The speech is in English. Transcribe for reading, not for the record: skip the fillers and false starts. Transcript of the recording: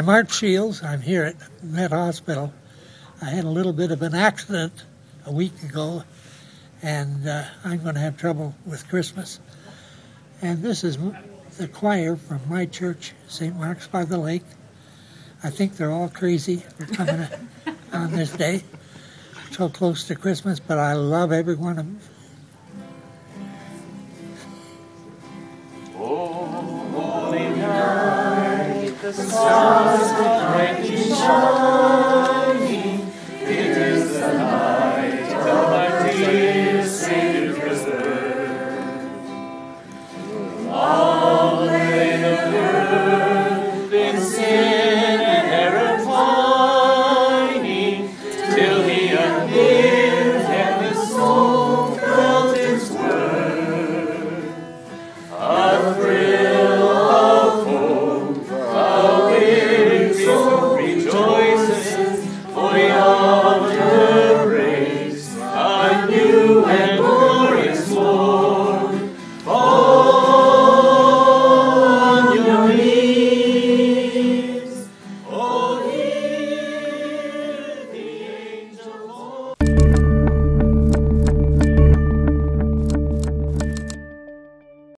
I'm Art Shields. I'm here at Met Hospital. I had a little bit of an accident a week ago, and I'm going to have trouble with Christmas. And this is the choir from my church, St. Mark's by the Lake. I think they're all crazy for coming on this day, so close to Christmas, but I love every one of them. Holy night, the stars are brightly shine.